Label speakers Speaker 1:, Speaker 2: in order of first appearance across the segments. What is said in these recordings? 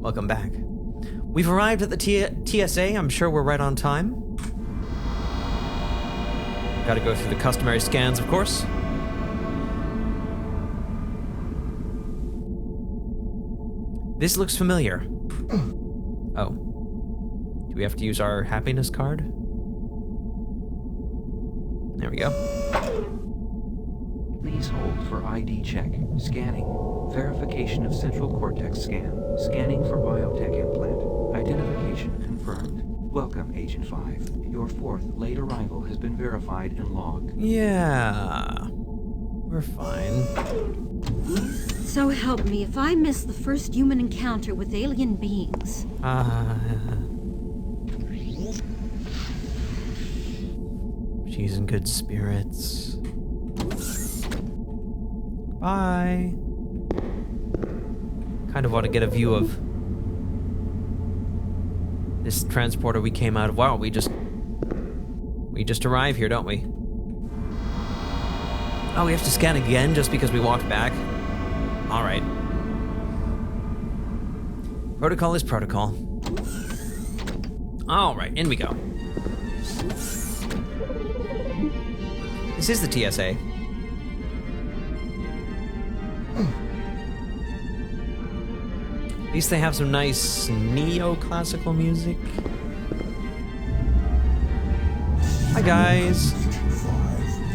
Speaker 1: Welcome back. We've arrived at the TSA. I'm sure we're right on time. Gotta go through the customary scans, of course. This looks familiar. Oh. Do we have to use our happiness card? There we go.
Speaker 2: Please hold for ID check. Scanning. Verification of central cortex scan. Scanning for biotech implant. Identification confirmed. Welcome, Agent 5. Your 4th late arrival has been verified and logged.
Speaker 1: Yeah. We're fine.
Speaker 3: So help me if I miss the first human encounter with alien beings.
Speaker 1: She's in good spirits. Bye. Kind of want to get a view of this transporter we came out of. Wow, we just arrived here, don't we? Oh, we have to scan again just because we walked back? Alright. Protocol is protocol. Alright, in we go. This is the TSA. At least they have some nice neoclassical music. Hi guys.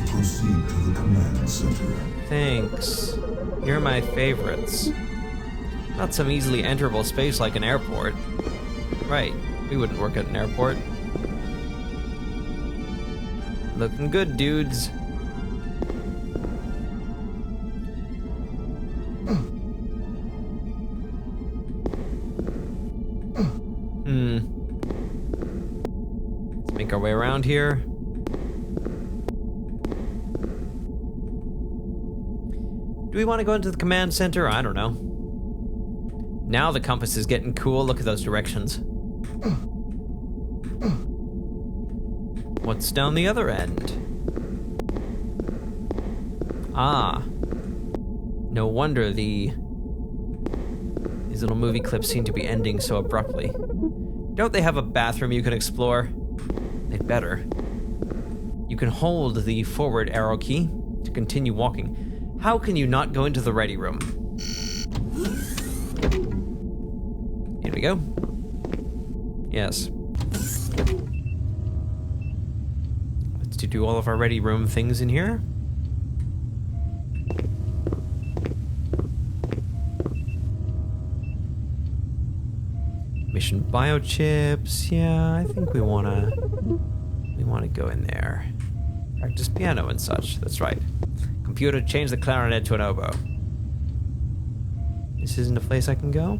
Speaker 4: Proceed to the command center.
Speaker 1: Thanks. You're my favorites. Not some easily enterable space like an airport. Right, we wouldn't work at an airport. Looking good, dudes. Let's make our way around here. Do we want to go into the command center? I don't know. Now the compass is getting cool. Look at those directions. What's down the other end? Ah. No wonder these little movie clips seem to be ending so abruptly. Don't they have a bathroom you can explore? They'd better. You can hold the forward arrow key to continue walking. How can you not go into the ready room? Here we go. Yes. Let's do all of our ready room things in here. Mission biochips. Yeah, I think we wanna go in there. Practice piano and such. That's right. Computer, change the clarinet to an oboe. This isn't a place I can go?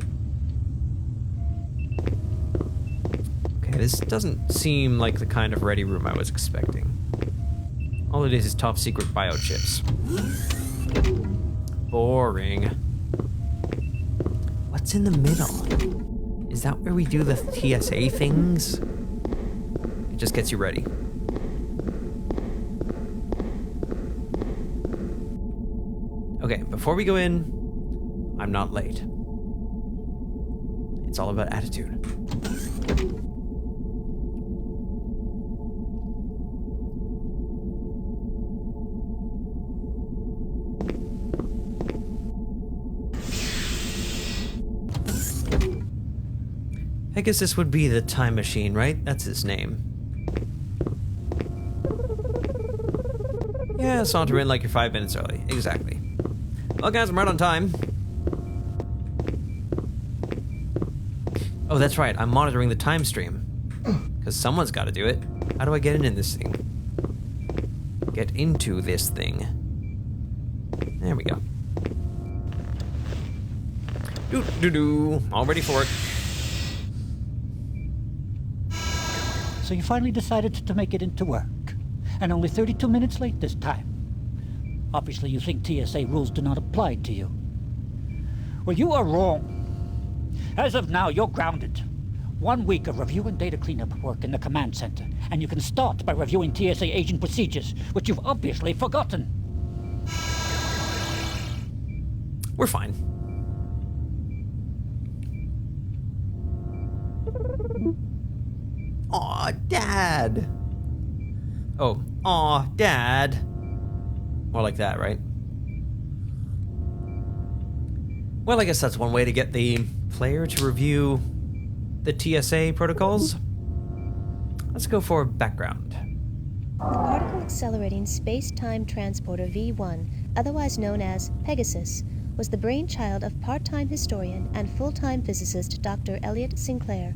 Speaker 1: Okay, this doesn't seem like the kind of ready room I was expecting. All it is top secret biochips. Boring. What's in the middle? Is that where we do the TSA things? It just gets you ready. Okay, before we go in, I'm not late. It's all about attitude. Pegasus would be the time machine, right? That's his name. Yeah, saunter in like you're 5 minutes early. Exactly. Well, guys, I'm right on time. Oh, that's right. I'm monitoring the time stream. Because someone's got to do it. How do I get in this thing? Get into this thing. There we go. Doo-doo-doo. All ready for it.
Speaker 5: So you finally decided to make it into work. And only 32 minutes late this time. Obviously you think TSA rules do not apply to you. Well, you are wrong. As of now, you're grounded. 1 week of review and data cleanup work in the command center. And you can start by reviewing TSA agent procedures, which you've obviously forgotten.
Speaker 1: We're fine. Aw, Dad. Oh, aw, Dad. More like that, right? Well, I guess that's one way to get the player to review the TSA protocols. Let's go for background.
Speaker 6: The particle accelerating space-time transporter V1, otherwise known as Pegasus, was the brainchild of part-time historian and full-time physicist Dr. Elliot Sinclair.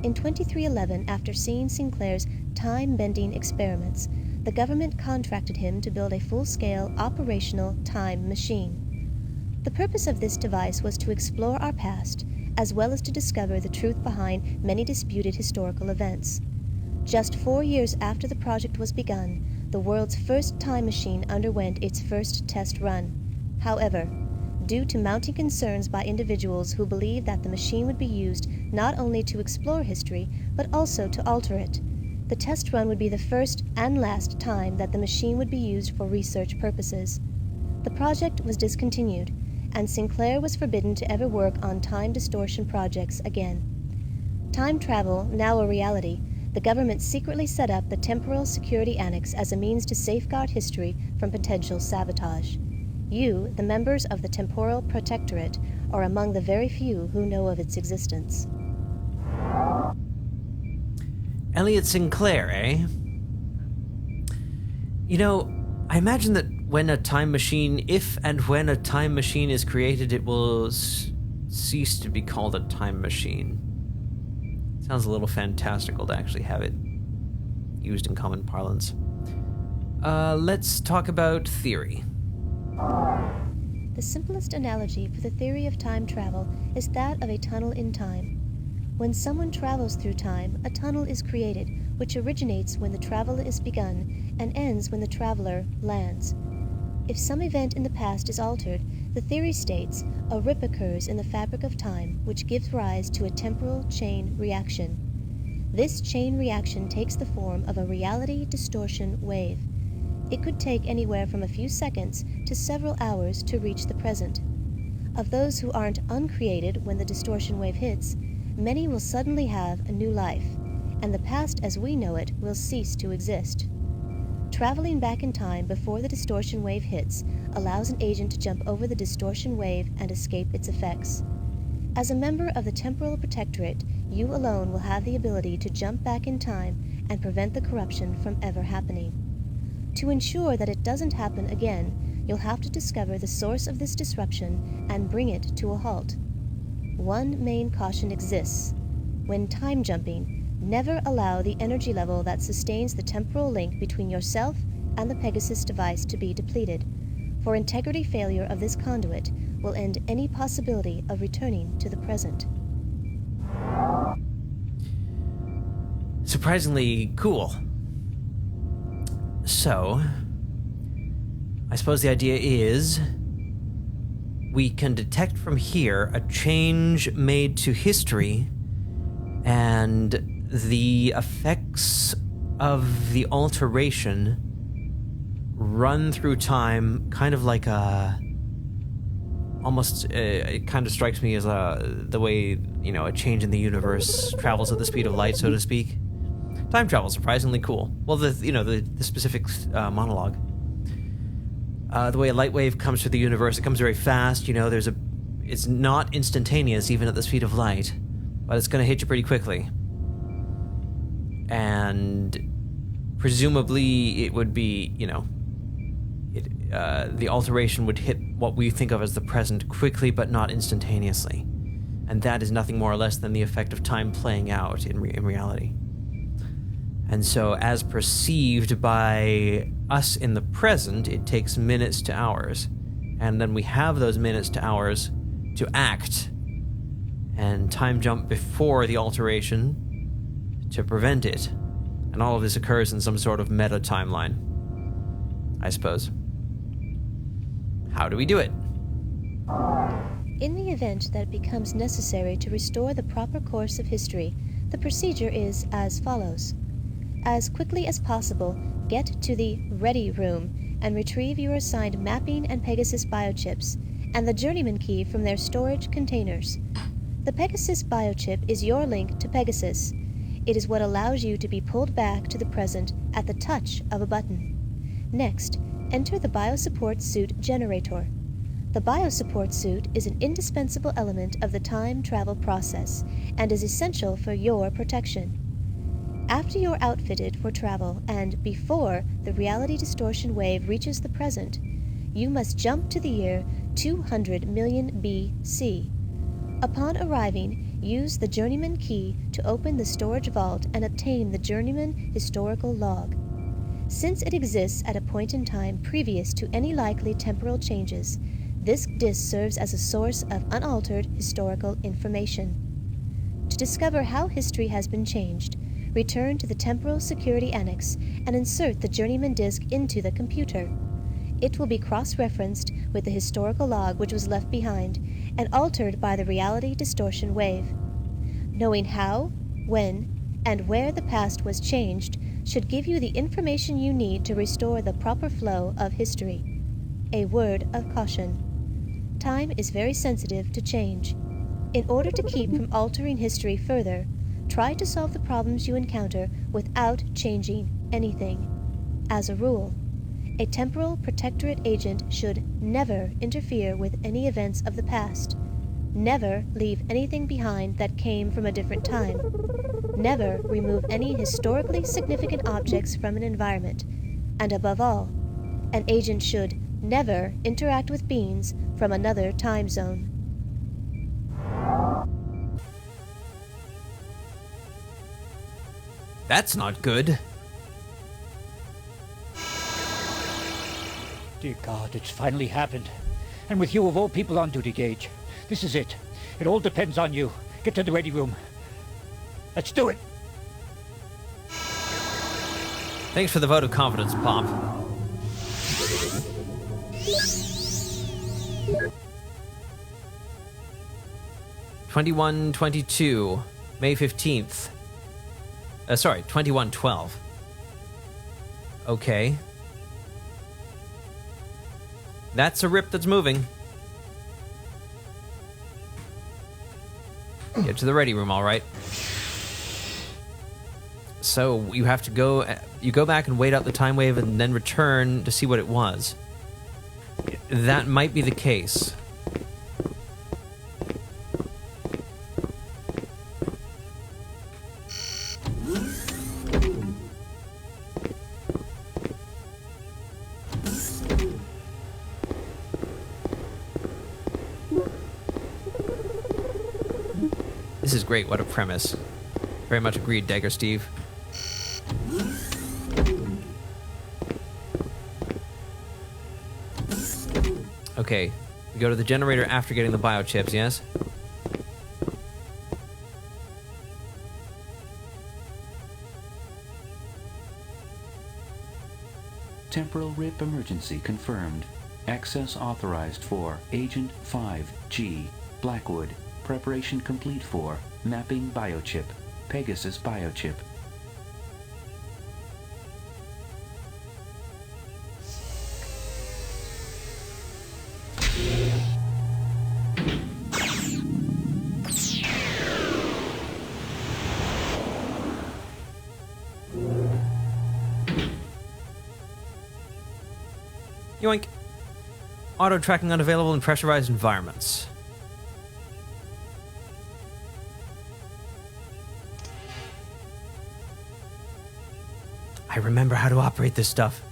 Speaker 6: In 2311, after seeing Sinclair's time-bending experiments, the government contracted him to build a full-scale, operational time machine. The purpose of this device was to explore our past, as well as to discover the truth behind many disputed historical events. Just 4 years after the project was begun, the world's first time machine underwent its first test run. However, due to mounting concerns by individuals who believed that the machine would be used not only to explore history, but also to alter it, the test run would be the first and last time that the machine would be used for research purposes. The project was discontinued, and Sinclair was forbidden to ever work on time distortion projects again. Time travel, now a reality, the government secretly set up the Temporal Security Annex as a means to safeguard history from potential sabotage. You, the members of the Temporal Protectorate, are among the very few who know of its existence.
Speaker 1: Elliot Sinclair, eh? You know, I imagine that when a time machine, if and when a time machine is created, it will cease to be called a time machine. Sounds a little fantastical to actually have it used in common parlance. Let's talk about theory.
Speaker 6: The simplest analogy for the theory of time travel is that of a tunnel in time. When someone travels through time, a tunnel is created, which originates when the travel is begun and ends when the traveler lands. If some event in the past is altered, the theory states a rip occurs in the fabric of time, which gives rise to a temporal chain reaction. This chain reaction takes the form of a reality distortion wave. It could take anywhere from a few seconds to several hours to reach the present. Of those who aren't uncreated when the distortion wave hits, many will suddenly have a new life, and the past as we know it will cease to exist. Traveling back in time before the distortion wave hits allows an agent to jump over the distortion wave and escape its effects. As a member of the Temporal Protectorate, you alone will have the ability to jump back in time and prevent the corruption from ever happening. To ensure that it doesn't happen again, you'll have to discover the source of this disruption and bring it to a halt. One main caution exists. When time jumping, never allow the energy level that sustains the temporal link between yourself and the Pegasus device to be depleted, for integrity failure of this conduit will end any possibility of returning to the present.
Speaker 1: Surprisingly cool. So, I suppose the idea is we can detect from here a change made to history and the effects of the alteration run through time, kind of like it kind of strikes me as the way, you know, a change in the universe travels at the speed of light, so to speak. Time travel, surprisingly cool. Well, the specific monologue. The way a light wave comes through the universe, it comes very fast, you know, it's not instantaneous even at the speed of light, but it's going to hit you pretty quickly. And presumably it would be, you know, the alteration would hit what we think of as the present quickly but not instantaneously. And that is nothing more or less than the effect of time playing out in reality. And so as perceived by us in the present, it takes minutes to hours. And then we have those minutes to hours to act and time jump before the alteration to prevent it. And all of this occurs in some sort of meta timeline, I suppose. How do we do it?
Speaker 6: In the event that it becomes necessary to restore the proper course of history, the procedure is as follows. As quickly as possible, get to the Ready Room and retrieve your assigned mapping and Pegasus biochips and the Journeyman Key from their storage containers. The Pegasus biochip is your link to Pegasus. It is what allows you to be pulled back to the present at the touch of a button. Next, enter the Biosupport Suit generator. The Biosupport Suit is an indispensable element of the time travel process and is essential for your protection. After you're outfitted for travel and before the reality distortion wave reaches the present, you must jump to the year 200 million BC. Upon arriving, use the Journeyman Key to open the storage vault and obtain the Journeyman historical log. Since it exists at a point in time previous to any likely temporal changes, this disk serves as a source of unaltered historical information. To discover how history has been changed, return to the Temporal Security Annex and insert the Journeyman disk into the computer. It will be cross-referenced with the historical log which was left behind and altered by the reality distortion wave. Knowing how, when, and where the past was changed should give you the information you need to restore the proper flow of history. A word of caution. Time is very sensitive to change. In order to keep from altering history further, try to solve the problems you encounter without changing anything. As a rule, a temporal protectorate agent should never interfere with any events of the past, never leave anything behind that came from a different time, never remove any historically significant objects from an environment, and above all, an agent should never interact with beings from another time zone.
Speaker 1: That's not good.
Speaker 5: Dear God, it's finally happened. And with you of all people on duty, Gage. This is it. It all depends on you. Get to the ready room. Let's do it.
Speaker 1: Thanks for the vote of confidence, Pop. (2122) May 15th. 2112. Okay. That's a rip that's moving. Get to the ready room, all right. So you have to go. You go back and wait out the time wave, and then return to see what it was. That might be the case. This is great. What a premise. Very much agreed, Dagger Steve. Okay, we go to the generator after getting the biochips, yes?
Speaker 2: Temporal rip emergency confirmed. Access authorized for Agent 5G, Blackwood. Preparation complete for Mapping Biochip, Pegasus Biochip.
Speaker 1: Yoink. Auto tracking unavailable in pressurized environments. I remember how to operate this stuff.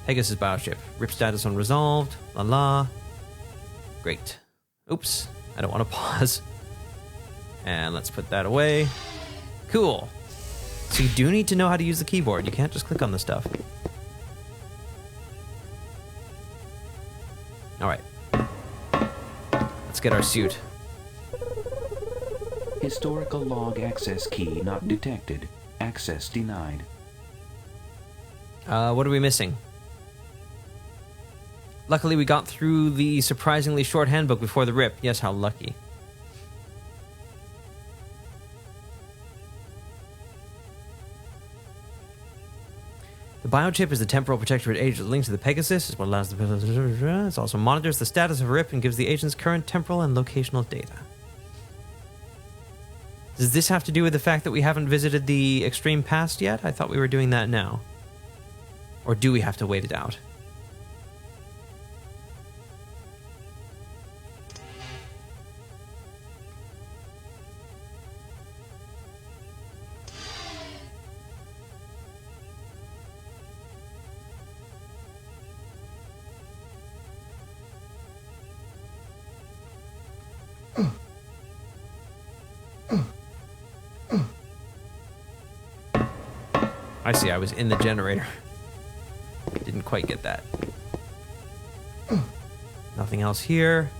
Speaker 1: Pegasus biochip. Rip status unresolved. La la. Great. Oops. I don't want to pause. And let's put that away. Cool. So you do need to know how to use the keyboard. You can't just click on the stuff. Alright. Let's get our suit.
Speaker 2: Historical log access key not detected. Access denied.
Speaker 1: What are we missing? Luckily, we got through the surprisingly short handbook before the rip. Yes, how lucky. The biochip is the temporal protectorate agent linked to the Pegasus. Is what allows the... It also monitors the status of a rip and gives the agent's current temporal and locational data. Does this have to do with the fact that we haven't visited the extreme past yet? I thought we were doing that now. Or do we have to wait it out? I see, I was in the generator. Didn't quite get that. Nothing else here.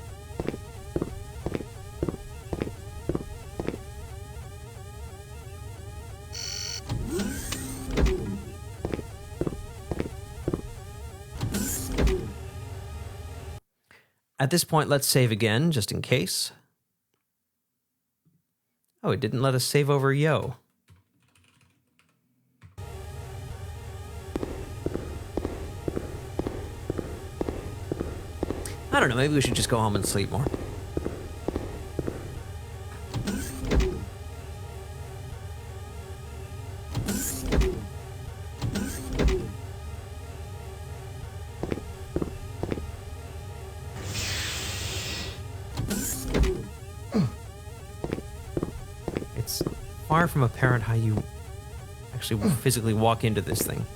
Speaker 1: At this point, let's save again, just in case. Oh, it didn't let us save over Yo. I don't know, maybe we should just go home and sleep more. It's far from apparent how you actually physically walk into this thing.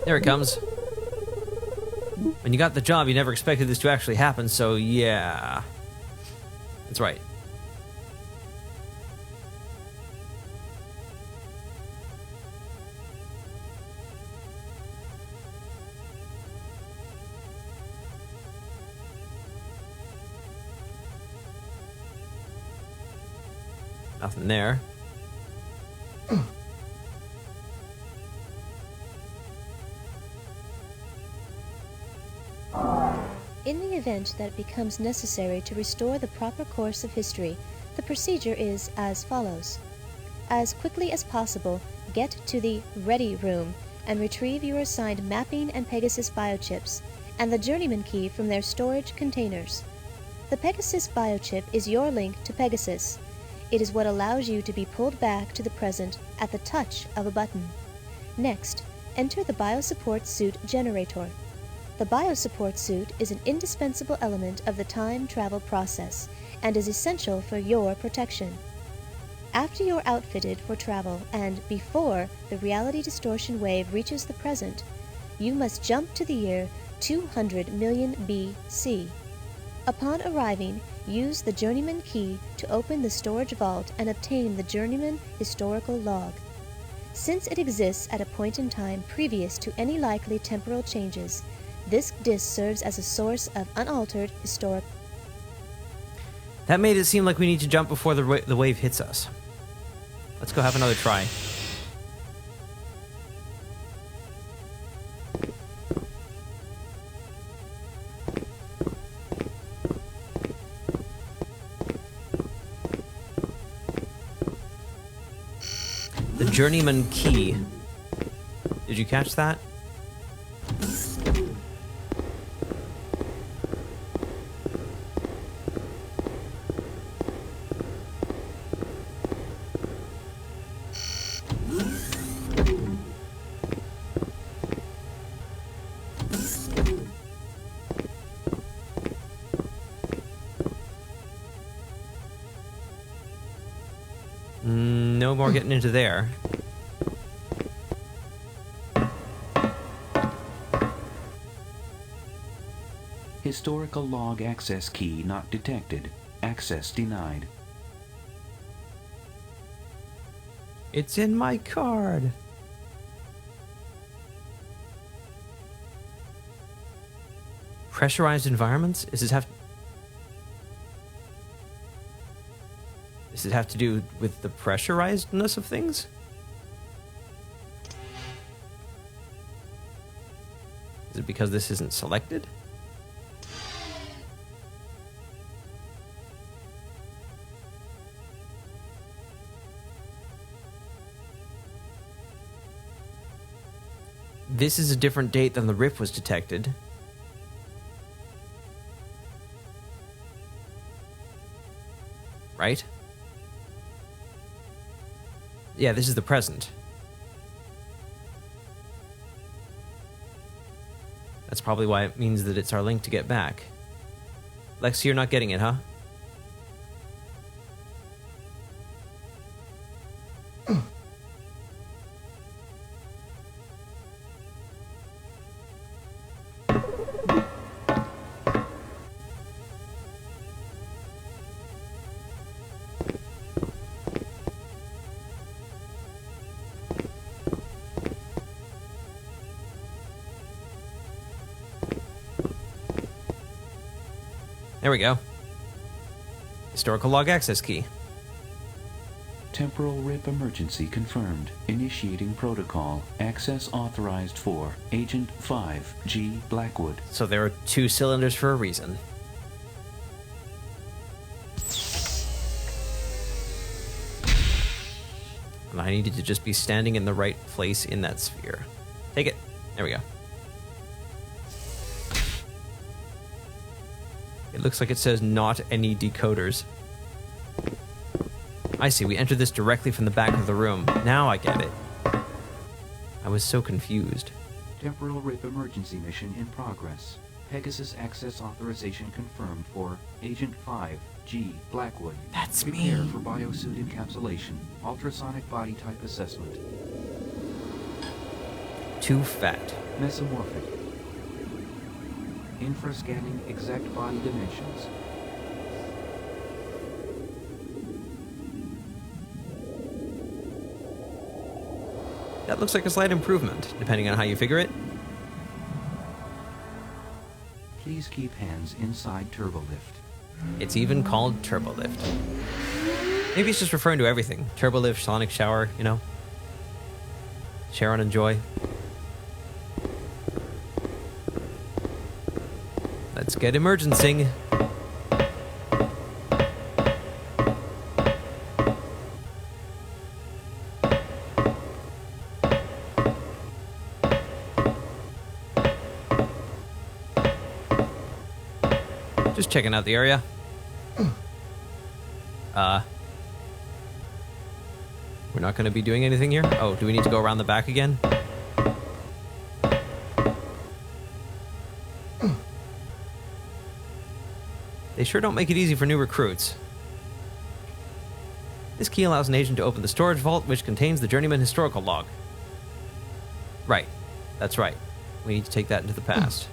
Speaker 1: There it comes. When you got the job, you never expected this to actually happen, so yeah. That's right. Nothing there.
Speaker 6: In the event that it becomes necessary to restore the proper course of history, the procedure is as follows. As quickly as possible, get to the Ready Room and retrieve your assigned mapping and Pegasus biochips and the Journeyman Key from their storage containers. The Pegasus biochip is your link to Pegasus. It is what allows you to be pulled back to the present at the touch of a button. Next, enter the Biosupport Suit generator. The Biosupport Suit is an indispensable element of the time travel process and is essential for your protection. After you're outfitted for travel and before the reality distortion wave reaches the present, you must jump to the year 200 million BC. Upon arriving, use the Journeyman Key to open the storage vault and obtain the Journeyman historical log. Since it exists at a point in time previous to any likely temporal changes, this disk serves as a source of unaltered historic.
Speaker 1: That made it seem like we need to jump before the wave hits us. Let's go have another try. The Journeyman Key. Did you catch that? No more getting into there.
Speaker 2: Historical log access key not detected. Access denied.
Speaker 1: It's in my card. Pressurized environments? Does it have to do with the pressurizedness of things? Is it because this isn't selected? This is a different date than the rip was detected. Right? Yeah, this is the present. That's probably why it means that it's our link to get back. Lexi, you're not getting it, huh? There we go. Historical log access key.
Speaker 2: Temporal rip emergency confirmed. Initiating protocol. Access authorized for Agent 5, G. Blackwood.
Speaker 1: So there are 2 cylinders for a reason. And I needed to just be standing in the right place in that sphere. Take it. There we go. It looks like it says not any decoders. I see, we entered this directly from the back of the room. Now I get it. I was so confused.
Speaker 2: Temporal rip emergency mission in progress. Pegasus access authorization confirmed for Agent 5, G. Blackwood.
Speaker 1: That's
Speaker 2: Prepare
Speaker 1: me.
Speaker 2: for biosuit encapsulation. Ultrasonic body type assessment.
Speaker 1: Too fat.
Speaker 2: Mesomorphic. Infrascanning exact body dimensions.
Speaker 1: That looks like a slight improvement, depending on how you figure it.
Speaker 2: Please keep hands inside turbolift.
Speaker 1: It's even called turbolift. Maybe it's just referring to everything. Turbolift, sonic shower, you know? Share and enjoy. Let's get emergencing. Just checking out the area. We're not going to be doing anything here? Oh, do we need to go around the back again? They sure don't make it easy for new recruits. This key allows an agent to open the storage vault, which contains the Journeyman historical log. Right. That's right. We need to take that into the past.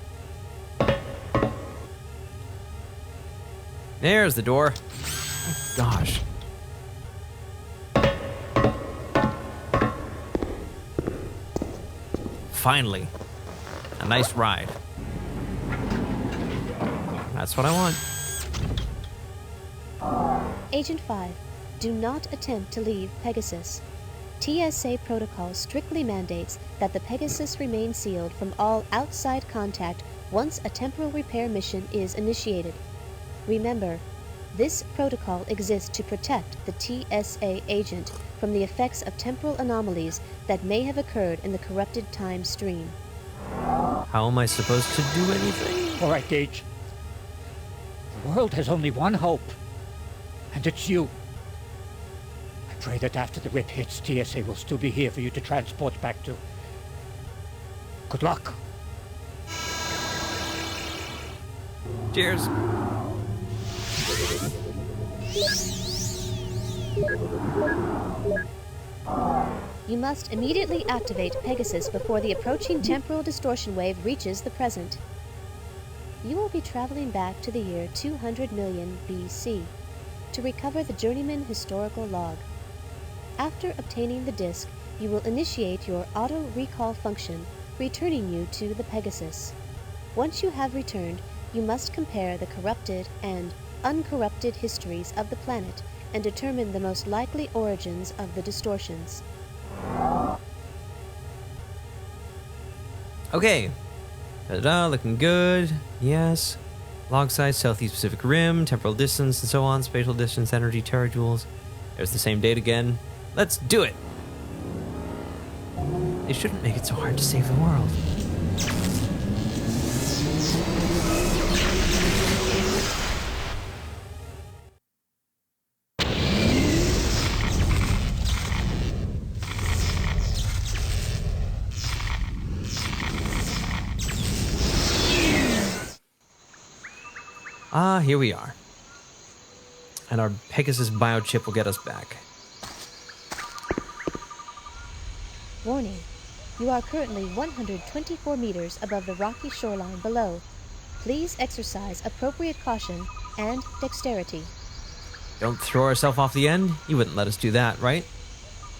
Speaker 1: There's the door. Oh, gosh. Finally. A nice ride. That's what I want.
Speaker 6: Agent 5, do not attempt to leave Pegasus. TSA protocol strictly mandates that the Pegasus remain sealed from all outside contact once a temporal repair mission is initiated. Remember, this protocol exists to protect the TSA agent from the effects of temporal anomalies that may have occurred in the corrupted time stream.
Speaker 1: How am I supposed to do anything?
Speaker 5: All right, Gage. The world has only one hope, and it's you. I pray that after the rip hits, TSA will still be here for you to transport back to. Good luck.
Speaker 1: Cheers.
Speaker 6: You must immediately activate Pegasus before the approaching temporal distortion wave reaches the present. You will be traveling back to the year 200 million BC to recover the Journeyman historical log. After obtaining the disk, you will initiate your auto-recall function, returning you to the Pegasus. Once you have returned, you must compare the corrupted and uncorrupted histories of the planet and determine the most likely origins of the distortions.
Speaker 1: Okay. Da-da, looking good. Yes. Log size, southeast Pacific Rim, temporal distance, and so on. Spatial distance, energy, terajoules. There's the same date again. Let's do it. They shouldn't make it so hard to save the world. Ah, here we are. And our Pegasus biochip will get us back.
Speaker 6: Warning. You are currently 124 meters above the rocky shoreline below. Please exercise appropriate caution and dexterity.
Speaker 1: Don't throw ourselves off the end? You wouldn't let us do that, right?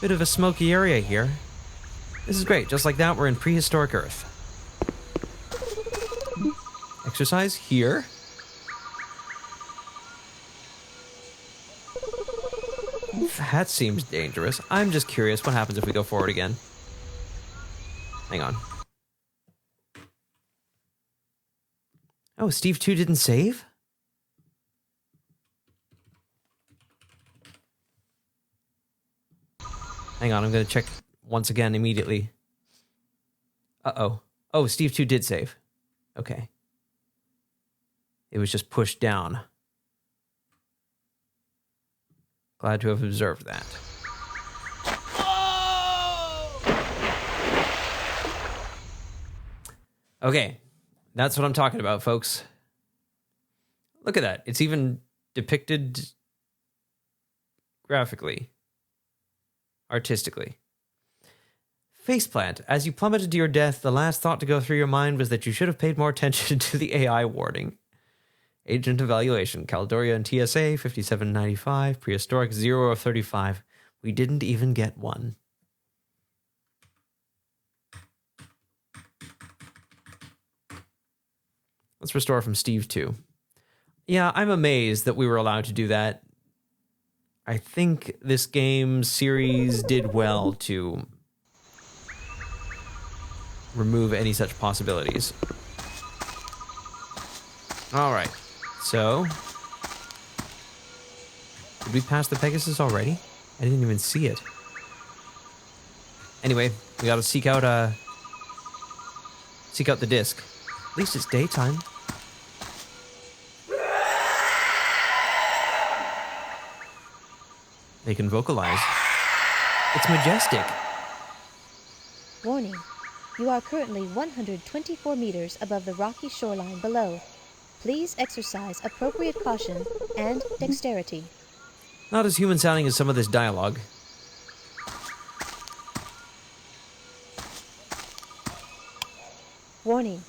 Speaker 1: Bit of a smoky area here. This is great. Just like that, we're in prehistoric Earth. Exercise here. That seems dangerous. I'm just curious what happens if we go forward again. Hang on. Oh, Steve 2 didn't save? Hang on, I'm going to check once again immediately. Uh-oh. Oh, Steve 2 did save. Okay. It was just pushed down. Glad to have observed that. Okay, that's what I'm talking about, folks. Look at that. It's even depicted graphically, artistically. Faceplant. As you plummeted to your death, the last thought to go through your mind was that you should have paid more attention to the AI warning. Agent evaluation. Caldoria and TSA, 5795. Prehistoric, 0 of 35. We didn't even get one. Let's restore from Steve 2. Yeah, I'm amazed that we were allowed to do that. I think this game series did well to remove any such possibilities. All right. So, did we pass the Pegasus already? I didn't even see it. Anyway, we gotta seek out the disc. At least it's daytime. They can vocalize. It's majestic.
Speaker 6: Warning. You are currently 124 meters above the rocky shoreline below. Please exercise appropriate caution and dexterity.
Speaker 1: Not as human sounding as some of this dialogue.
Speaker 6: Warning.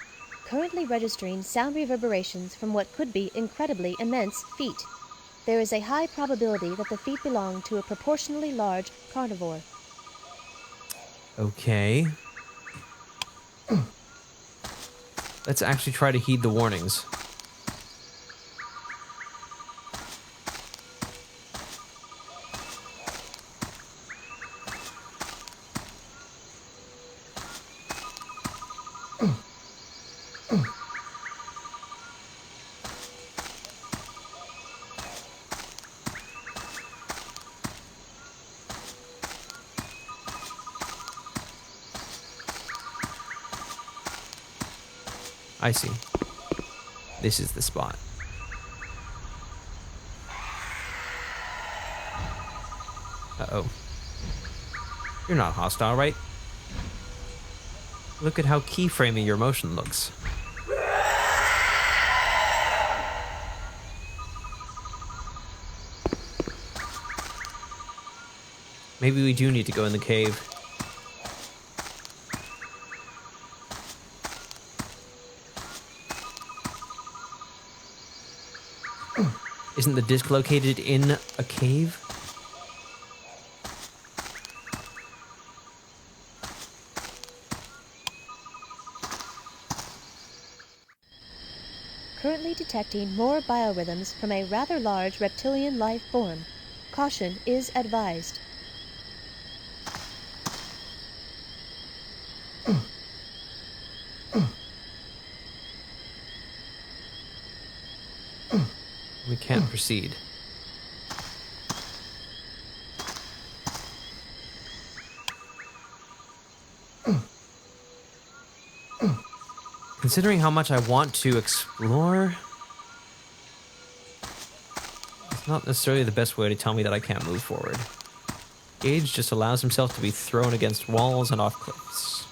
Speaker 6: Currently registering sound reverberations from what could be incredibly immense feet. There is a high probability that the feet belong to a proportionally large carnivore.
Speaker 1: Okay. Let's actually try to heed the warnings. I see. This is the spot. Uh-oh. You're not hostile, right? Look at how keyframey your motion looks. Maybe we do need to go in the cave. Isn't the disc located in a cave?
Speaker 6: Currently detecting more biorhythms from a rather large reptilian life form. Caution is advised.
Speaker 1: We can't proceed. Considering how much I want to explore, it's not necessarily the best way to tell me that I can't move forward. Gage just allows himself to be thrown against walls and off cliffs.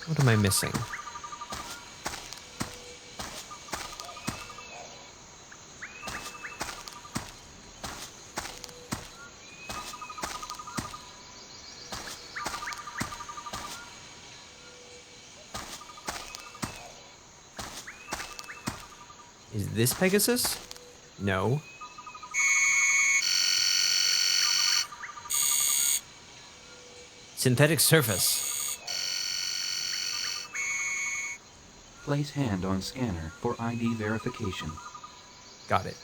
Speaker 1: What am I missing? Is this Pegasus? No. Synthetic surface.
Speaker 2: Place hand on scanner for ID verification.
Speaker 1: Got it.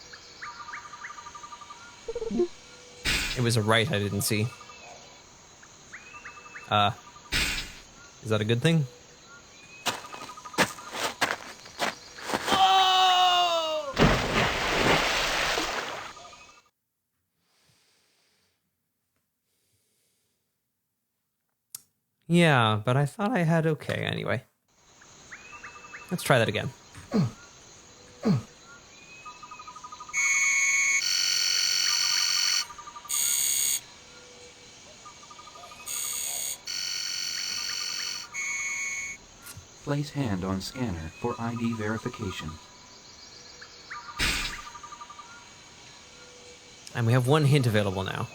Speaker 1: It was a right I didn't see. Is that a good thing? Oh! Yeah, but I thought I had okay anyway. Let's try that again.
Speaker 2: Place hand on scanner for ID verification.
Speaker 1: And we have one hint available now.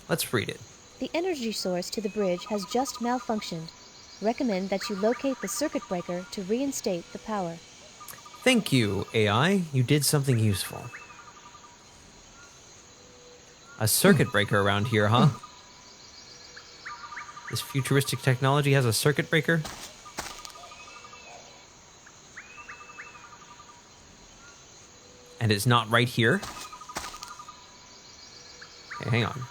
Speaker 1: Let's read it.
Speaker 6: The energy source to the bridge has just malfunctioned. Recommend that you locate the circuit breaker to reinstate the power.
Speaker 1: Thank you, AI. You did something useful. A circuit breaker around here, huh? This futuristic technology has a circuit breaker? And it's not right here? Okay, hang on.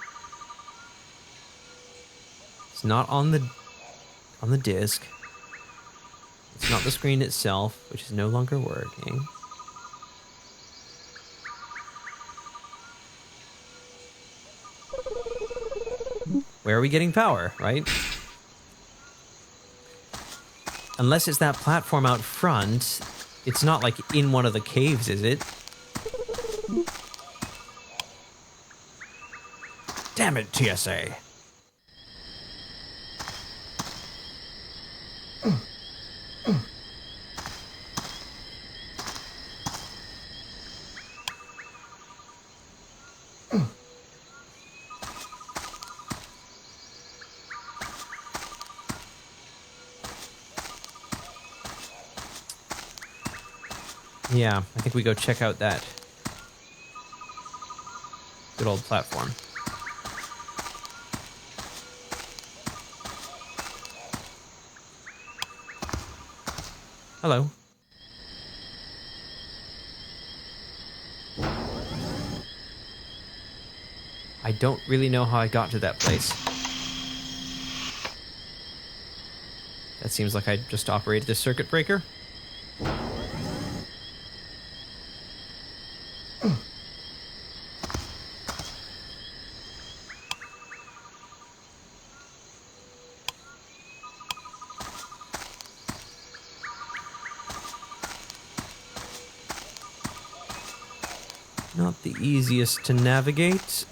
Speaker 1: It's not on the disc. It's not the screen itself, which is no longer working. Where are we getting power, right? Unless it's that platform out front, it's not like in one of the caves, is it? Damn it, TSA. Yeah, I think we go check out that good old platform. Hello. I don't really know how I got to that place. That seems like I just operated the circuit breaker. Not the easiest to navigate.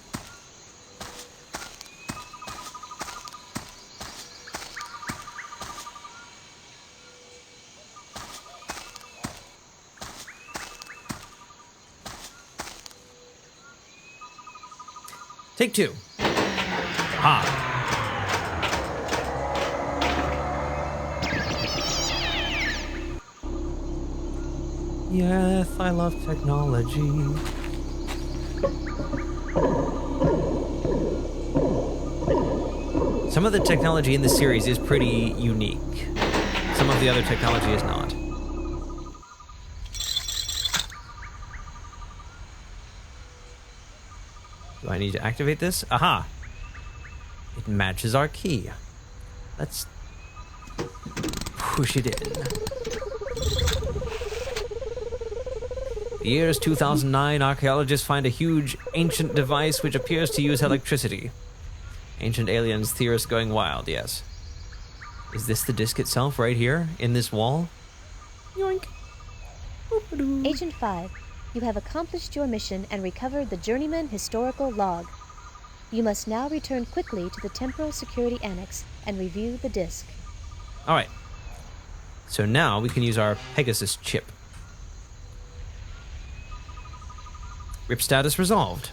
Speaker 1: Take two. Ah. Yes, I love technology. Some of the technology in this series is pretty unique. Some of the other technology is not. I need to activate this? Aha! It matches our key. Let's push it in. The year is 2009. Archaeologists find a huge ancient device which appears to use electricity. Ancient aliens, theorists going wild, yes. Is this the disc itself right here in this wall? Yoink. Boop-a-doo.
Speaker 6: Agent 5, you have accomplished your mission and recovered the Journeyman historical log. You must now return quickly to the Temporal Security Annex and review the disk.
Speaker 1: Alright. So now we can use our Pegasus chip. RIP status resolved.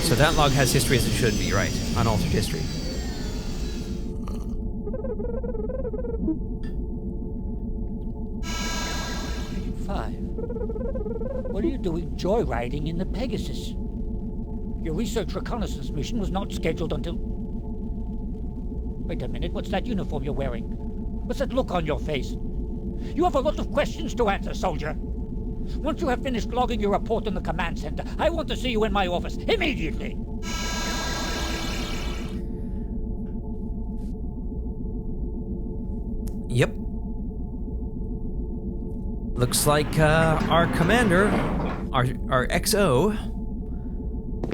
Speaker 1: So that log has history as it should be, right? Unaltered history.
Speaker 5: Five. What are you doing joyriding in the Pegasus? Your research reconnaissance mission was not scheduled until... Wait a minute, what's that uniform you're wearing? What's that look on your face? You have a lot of questions to answer, soldier. Once you have finished logging your report in the command center, I want to see you in my office immediately.
Speaker 1: Yep. Looks like our commander, our XO,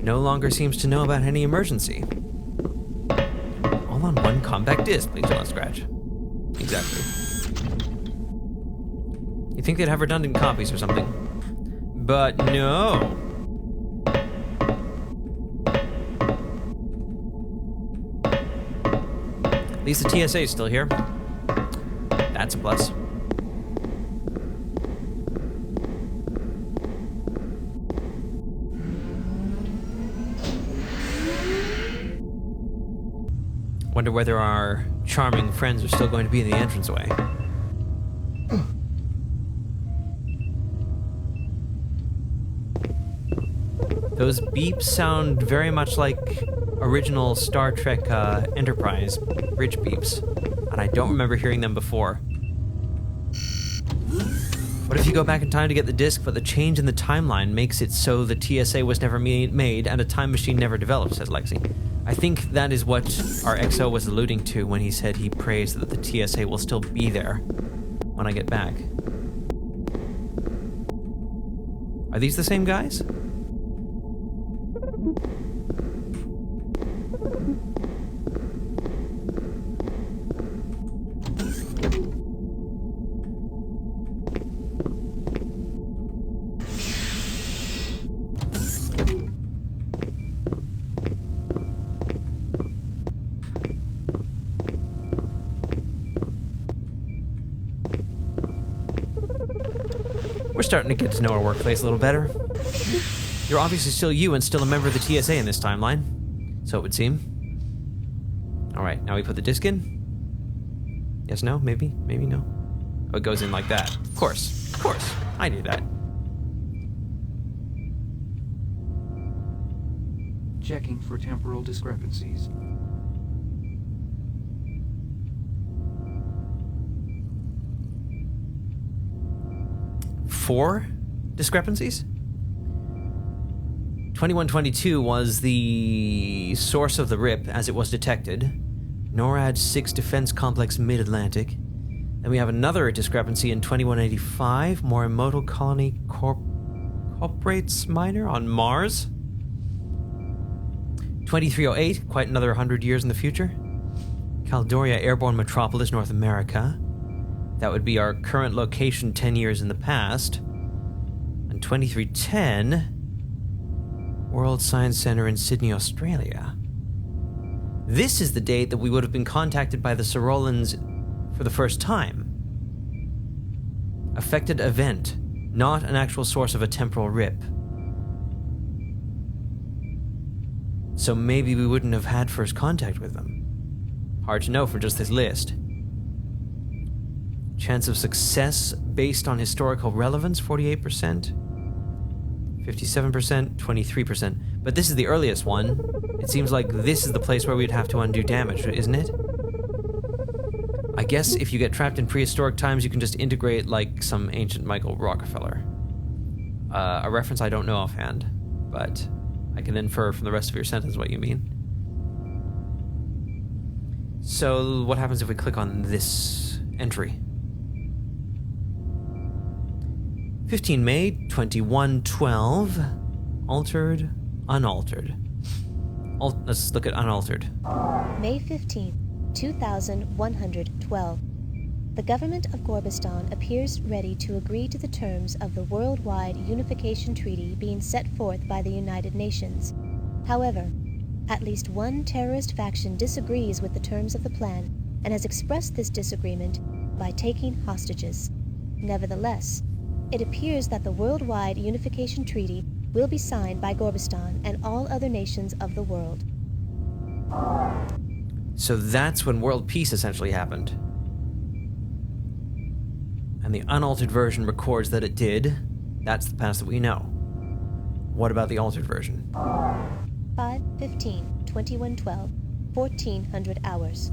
Speaker 1: no longer seems to know about any emergency. All on one compact disc, please don't scratch. Exactly. You think they'd have redundant copies or something? But no. At least the TSA is still here. That's a plus. Wonder whether our charming friends are still going to be in the entranceway. Those beeps sound very much like original Star Trek Enterprise bridge beeps, and I don't remember hearing them before. What if you go back in time to get the disc, but the change in the timeline makes it so the TSA was never made and a time machine never developed, says Lexi. I think that is what our XO was alluding to when he said he prays that the TSA will still be there when I get back. Are these the same guys? We're starting to get to know our workplace a little better. You're obviously still you and still a member of the TSA in this timeline. So it would seem. Alright, now we put the disc in. Yes, no, maybe, maybe no. Oh, it goes in like that. Of course, I knew that.
Speaker 2: Checking for temporal discrepancies.
Speaker 1: Four discrepancies? 2122 was the source of the RIP as it was detected. NORAD 6 Defense Complex Mid-Atlantic. Then we have another discrepancy in 2185, Morimoto Colony Corporates Miner on Mars. 2308, quite another 100 years in the future. Caldoria Airborne Metropolis, North America. That would be our current location 10 years in the past. And 2310, World Science Center in Sydney, Australia. This is the date that we would have been contacted by the Rollins for the first time. Affected event, not an actual source of a temporal RIP. So maybe we wouldn't have had first contact with them. Hard to know from just this list. Chance of success based on historical relevance, 48%. 57%, 23%. But this is the earliest one. It seems like this is the place where we'd have to undo damage, isn't it? I guess if you get trapped in prehistoric times, you can just integrate like some ancient Michael Rockefeller. A reference I don't know offhand, but I can infer from the rest of your sentence what you mean. So what happens if we click on this entry? 15 May 2112, altered, unaltered. Let's look at unaltered.
Speaker 6: May 15, 2112. The government of Gorbistan appears ready to agree to the terms of the Worldwide Unification Treaty being set forth by the United Nations. However, at least one terrorist faction disagrees with the terms of the plan and has expressed this disagreement by taking hostages. Nevertheless, it appears that the Worldwide Unification Treaty will be signed by Gorbistan and all other nations of the world.
Speaker 1: So that's when world peace essentially happened. And the unaltered version records that it did. That's the past that we know. What about the altered version?
Speaker 6: 5/15/2112, 1400 hours.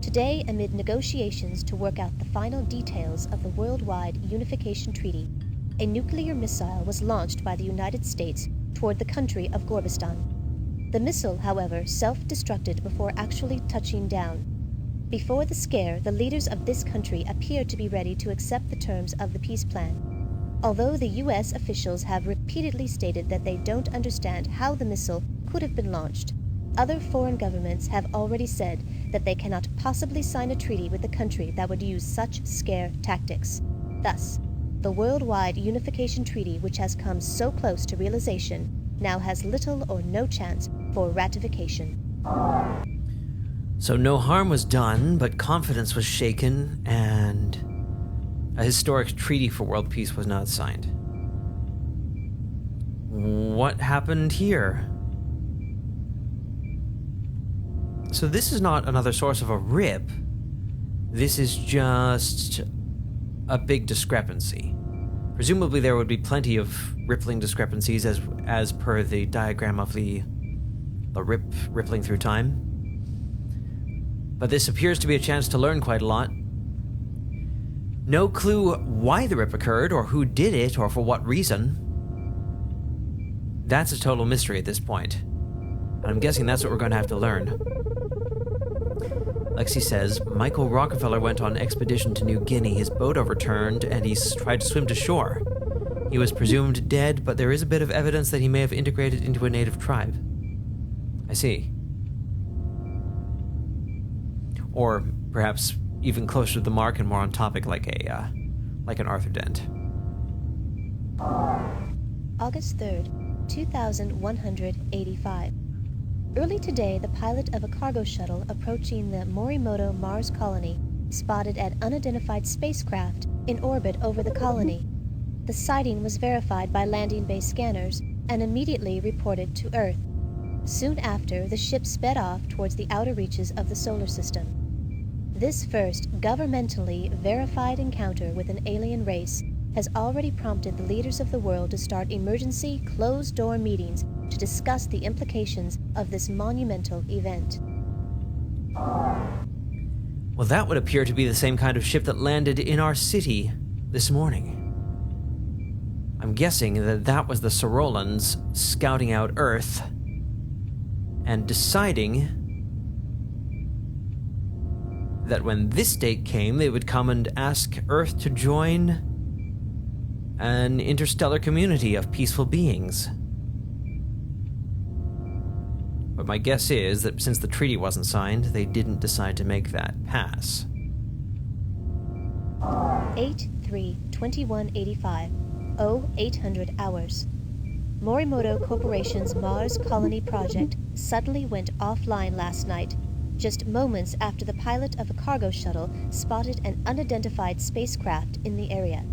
Speaker 6: Today, amid negotiations to work out the final details of the Worldwide Unification Treaty, a nuclear missile was launched by the United States toward the country of Gorbistan. The missile, however, self-destructed before actually touching down. Before the scare, the leaders of this country appeared to be ready to accept the terms of the peace plan. Although the U.S. officials have repeatedly stated that they don't understand how the missile could have been launched, other foreign governments have already said that they cannot possibly sign a treaty with a country that would use such scare tactics. Thus, the Worldwide Unification Treaty, which has come so close to realization, now has little or no chance for ratification.
Speaker 1: So no harm was done, but confidence was shaken, and a historic treaty for world peace was not signed. What happened here? So this is not another source of a rip. This is just a big discrepancy. Presumably there would be plenty of rippling discrepancies as per the diagram of the rippling through time. But this appears to be a chance to learn quite a lot. No clue why the rip occurred, or who did it, or for what reason. That's a total mystery at this point. And I'm guessing that's what we're going to have to learn. Lexi says, Michael Rockefeller went on expedition to New Guinea. His boat overturned, and he tried to swim to shore. He was presumed dead, but there is a bit of evidence that he may have integrated into a native tribe. I see. Or perhaps even closer to the mark and more on topic like an Arthur Dent.
Speaker 6: August 3rd, 2185. Early today, the pilot of a cargo shuttle approaching the Morimoto Mars colony spotted an unidentified spacecraft in orbit over the colony. The sighting was verified by landing base scanners and immediately reported to Earth. Soon after, the ship sped off towards the outer reaches of the solar system. This first governmentally verified encounter with an alien race has already prompted the leaders of the world to start emergency closed-door meetings to discuss the implications of this monumental event.
Speaker 1: Well, that would appear to be the same kind of ship that landed in our city this morning. I'm guessing that was the Rollins scouting out Earth and deciding that when this date came, they would come and ask Earth to join an interstellar community of peaceful beings. But my guess is that since the treaty wasn't signed, they didn't decide to make that pass.
Speaker 6: 8/3/2185, 0800 hours. Morimoto Corporation's Mars Colony project suddenly went offline last night, just moments after the pilot of a cargo shuttle spotted an unidentified spacecraft in the area.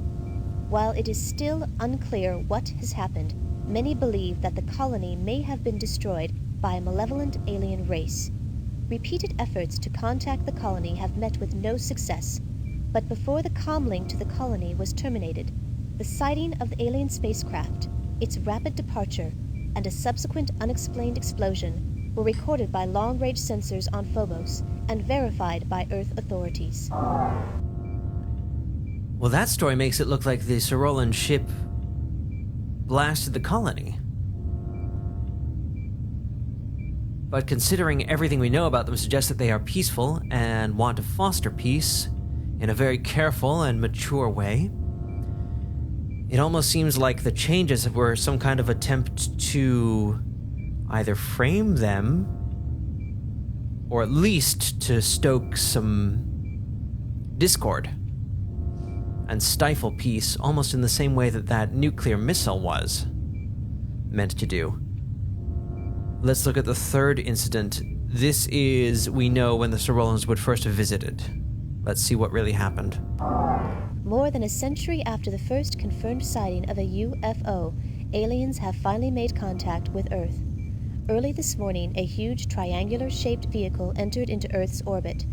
Speaker 6: While it is still unclear what has happened, many believe that the colony may have been destroyed by a malevolent alien race. Repeated efforts to contact the colony have met with no success, but before the comlink to the colony was terminated, the sighting of the alien spacecraft, its rapid departure, and a subsequent unexplained explosion were recorded by long-range sensors on Phobos and verified by Earth authorities.
Speaker 1: Well, that story makes it look like the Rollins ship blasted the colony. But considering everything we know about them suggests that they are peaceful and want to foster peace in a very careful and mature way, it almost seems like the changes were some kind of attempt to either frame them or at least to stoke some discord and stifle peace, almost in the same way that that nuclear missile was meant to do. Let's look at the third incident. This is, we know, when the Rollins would first have visited. Let's see what really happened.
Speaker 6: More than a century after the first confirmed sighting of a UFO, aliens have finally made contact with Earth. Early this morning, a huge triangular-shaped vehicle entered into Earth's orbit.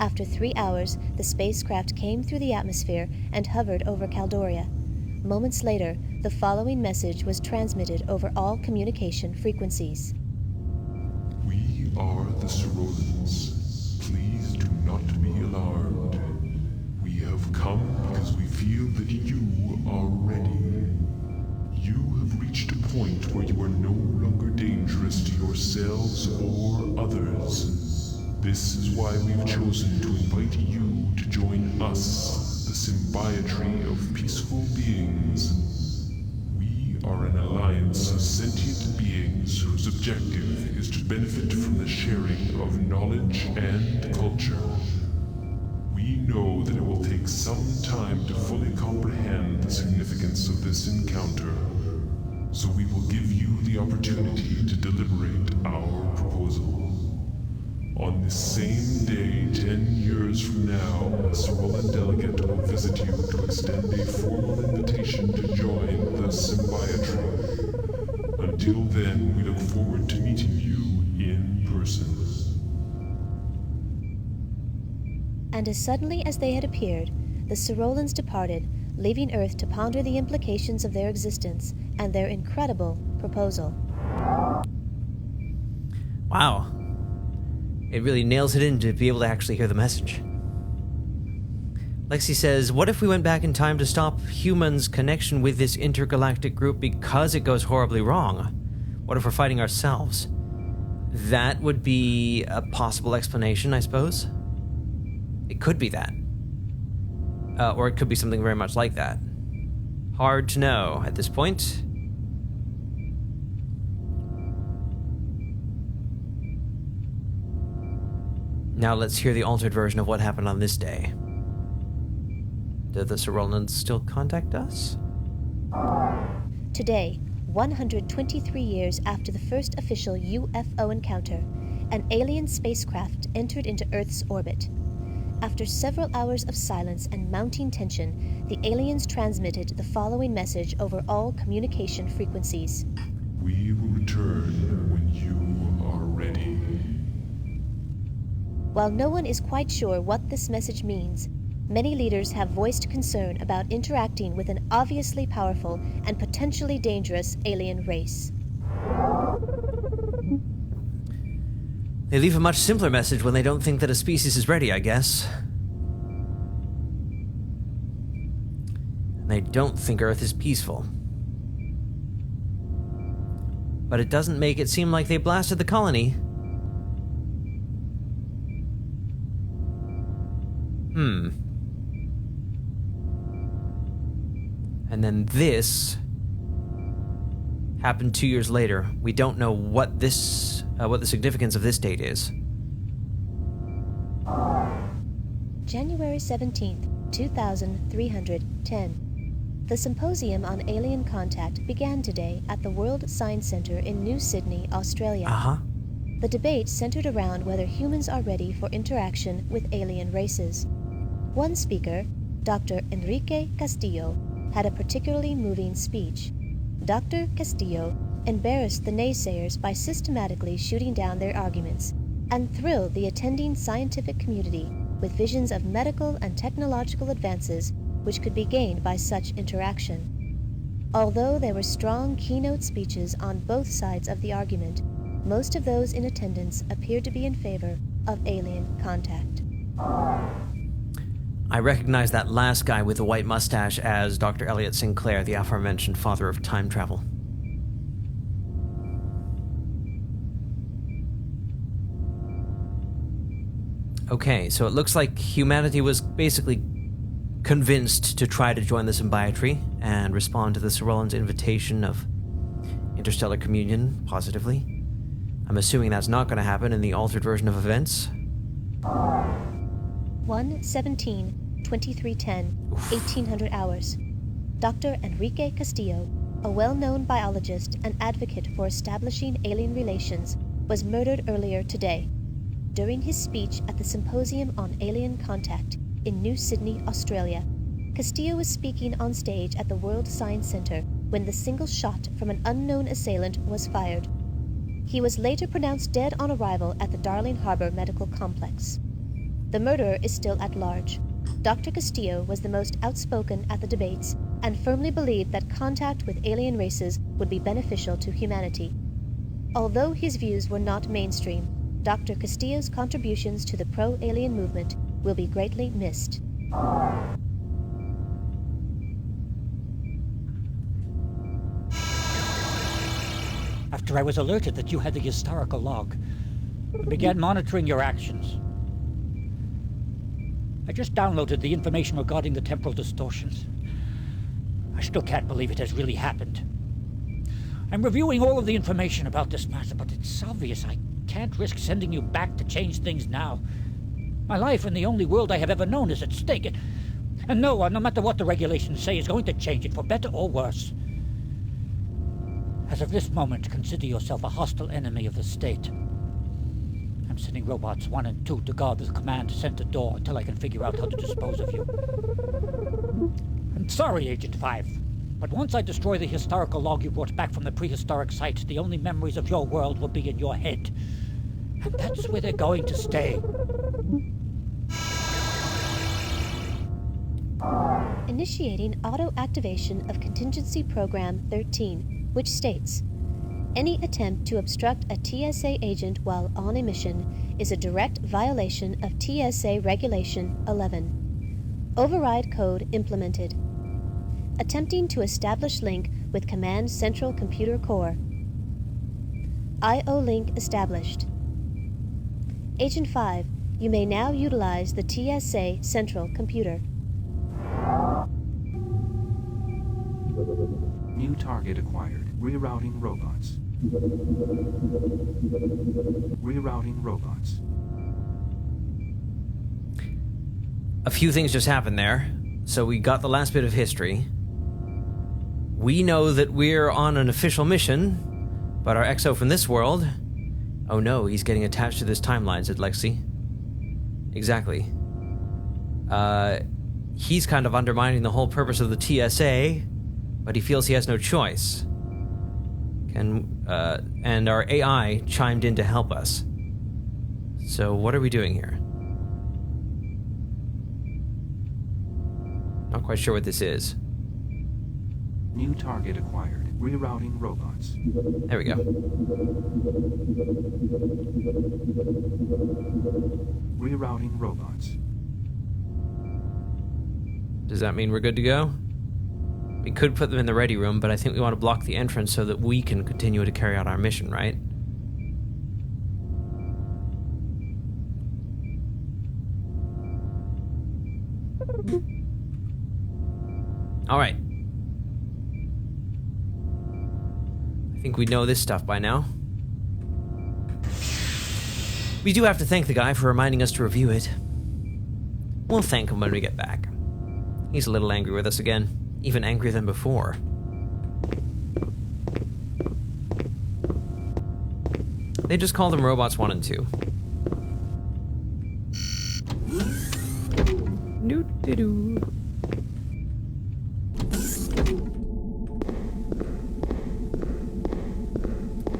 Speaker 6: After 3 hours, the spacecraft came through the atmosphere and hovered over Caldoria. Moments later, the following message was transmitted over all communication frequencies.
Speaker 4: We are the Rollins. Please do not be alarmed. We have come because we feel that you are ready. You have reached a point where you are no longer dangerous to yourselves or others. This is why we've chosen to invite you to join us, the symbiotry of peaceful beings. We are an alliance of sentient beings whose objective is to benefit from the sharing of knowledge and culture. We know that it will take some time to fully comprehend the significance of this encounter, so we will give you the opportunity to deliberate our proposal. On this same day, 10 years from now, a Rollin delegate will visit you to extend a formal invitation to join the symbiotry. Until then, we look forward to meeting you in person.
Speaker 6: And as suddenly as they had appeared, the Rollins departed, leaving Earth to ponder the implications of their existence and their incredible proposal.
Speaker 1: Wow. It really nails it in to be able to actually hear the message. Lexi says, what if we went back in time to stop humans' connection with this intergalactic group because it goes horribly wrong? What if we're fighting ourselves? That would be a possible explanation, I suppose. It could be that. Or it could be something very much like that. Hard to know at this point. Now let's hear the altered version of what happened on this day. Did the Rollins still contact us?
Speaker 6: Today, 123 years after the first official UFO encounter, an alien spacecraft entered into Earth's orbit. After several hours of silence and mounting tension, the aliens transmitted the following message over all communication frequencies.
Speaker 4: We will return when you are ready.
Speaker 6: While no one is quite sure what this message means, many leaders have voiced concern about interacting with an obviously powerful and potentially dangerous alien race.
Speaker 1: They leave a much simpler message when they don't think that a species is ready, I guess. And they don't think Earth is peaceful. But it doesn't make it seem like they blasted the colony. And then this happened 2 years later. We don't know what the significance of this date is.
Speaker 6: January 17th, 2310. The Symposium on Alien Contact began today at the World Science Centre in New Sydney, Australia. The debate centered around whether humans are ready for interaction with alien races. One speaker, Dr. Enrique Castillo, had a particularly moving speech. Dr. Castillo embarrassed the naysayers by systematically shooting down their arguments and thrilled the attending scientific community with visions of medical and technological advances which could be gained by such interaction. Although there were strong keynote speeches on both sides of the argument, Most of those in attendance appeared to be in favor of alien contact.
Speaker 1: I recognize that last guy with the white mustache as Dr. Elliot Sinclair, the aforementioned father of time travel. Okay, so it looks like humanity was basically convinced to try to join the Symbiotry and respond to the Rollins' invitation of interstellar communion positively. I'm assuming that's not going to happen in the altered version of events.
Speaker 6: 1/17/2310, 1800 hours. Dr. Enrique Castillo, a well-known biologist and advocate for establishing alien relations, was murdered earlier today. During his speech at the Symposium on Alien Contact in New Sydney, Australia, Castillo was speaking on stage at the World Science Center when the single shot from an unknown assailant was fired. He was later pronounced dead on arrival at the Darling Harbour Medical Complex. The murderer is still at large. Dr. Castillo was the most outspoken at the debates and firmly believed that contact with alien races would be beneficial to humanity. Although his views were not mainstream, Dr. Castillo's contributions to the pro-alien movement will be greatly missed.
Speaker 5: After I was alerted that you had the historical log, I began monitoring your actions. I just downloaded the information regarding the temporal distortions. I still can't believe it has really happened. I'm reviewing all of the information about this matter, but it's obvious I can't risk sending you back to change things now. My life in the only world I have ever known is at stake, and no one, no matter what the regulations say, is going to change it for better or worse. As of this moment, consider yourself a hostile enemy of the state. I'm sending robots 1 and 2 to guard the command center door until I can figure out how to dispose of you. I'm sorry, Agent 5, but once I destroy the historical log you brought back from the prehistoric site, the only memories of your world will be in your head. And that's where they're going to stay.
Speaker 6: Initiating auto-activation of Contingency Program 13, which states, any attempt to obstruct a TSA agent while on a mission is a direct violation of TSA Regulation 11. Override code implemented. Attempting to establish link with Command Central Computer Core. IO link established. Agent 5, you may now utilize the TSA Central Computer.
Speaker 2: New target acquired. Rerouting robots. Rerouting robots.
Speaker 1: A few things just happened there. So we got the last bit of history. We know that we're on an official mission, but our exo from this world... Oh no, he's getting attached to this timeline, said Lexi. Exactly. He's kind of undermining the whole purpose of the TSA, but he feels he has no choice. And our AI chimed in to help us. So what are we doing here? Not quite sure what this is.
Speaker 2: New target acquired. Rerouting robots.
Speaker 1: There we go.
Speaker 2: Rerouting robots.
Speaker 1: Does that mean we're good to go? We could put them in the ready room, but I think we want to block the entrance so that we can continue to carry out our mission, right? All right. I think we know this stuff by now. We do have to thank the guy for reminding us to review it. We'll thank him when we get back. He's a little angry with us again. Even angrier than before. They just call them Robots 1 and 2. Doo-doo-doo.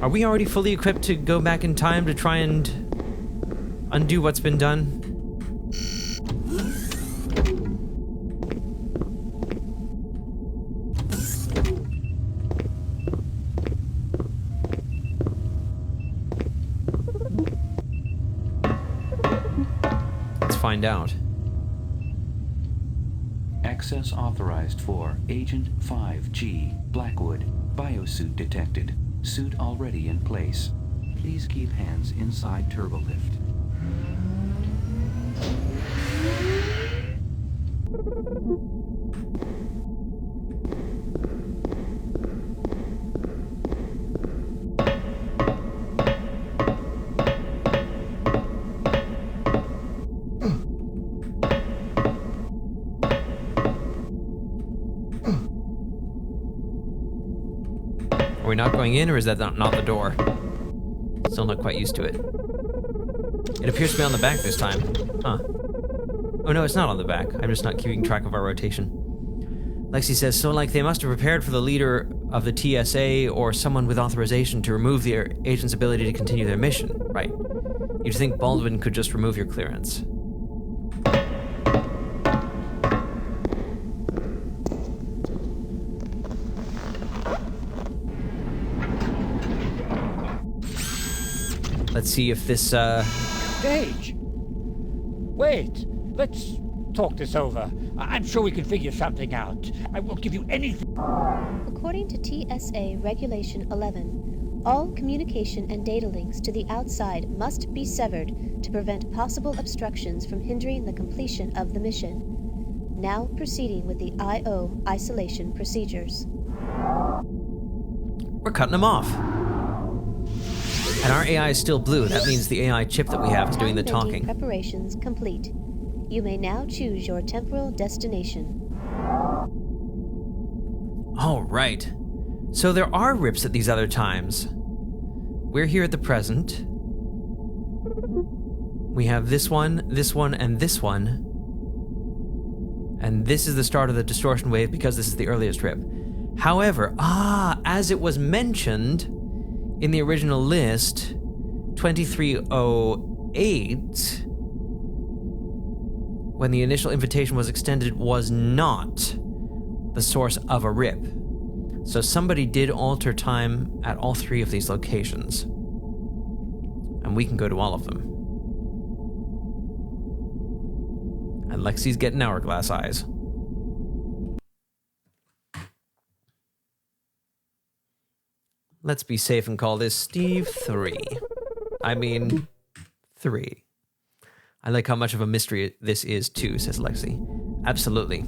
Speaker 1: Are we already fully equipped to go back in time to try and undo what's been done? find out.
Speaker 2: Access authorized for Agent 5G Blackwood. Biosuit detected. Suit already in place. Please keep hands inside turbolift.
Speaker 1: Are we not going in, or is that not the door? Still not quite used to it. It appears to be on the back this time. Huh. Oh no, it's not on the back. I'm just not keeping track of our rotation. Lexi says, so like they must have prepared for the leader of the TSA or someone with authorization to remove the agent's ability to continue their mission, right? You'd think Baldwin could just remove your clearance. Let's see if this,
Speaker 5: Gage! Wait, let's talk this over. I'm sure we can figure something out. I won't give you anything.
Speaker 6: According to TSA Regulation 11, all communication and data links to the outside must be severed to prevent possible obstructions from hindering the completion of the mission. Now proceeding with the I/O isolation procedures.
Speaker 1: we're cutting them off. And our AI is still blue. That means the AI chip that we have is doing the talking.
Speaker 6: Preparations complete. You may now choose your temporal destination.
Speaker 1: All right. So there are rips at these other times. We're here at the present. We have this one, and this one. And this is the start of the distortion wave because this is the earliest rip. However, as it was mentioned in the original list, 2308, when the initial invitation was extended, was not the source of a rip. So somebody did alter time at all three of these locations. And we can go to all of them. And Lexi's getting hourglass eyes. Let's be safe and call this Steve 3. I mean, 3. I like how much of a mystery this is too, says Lexi. Absolutely.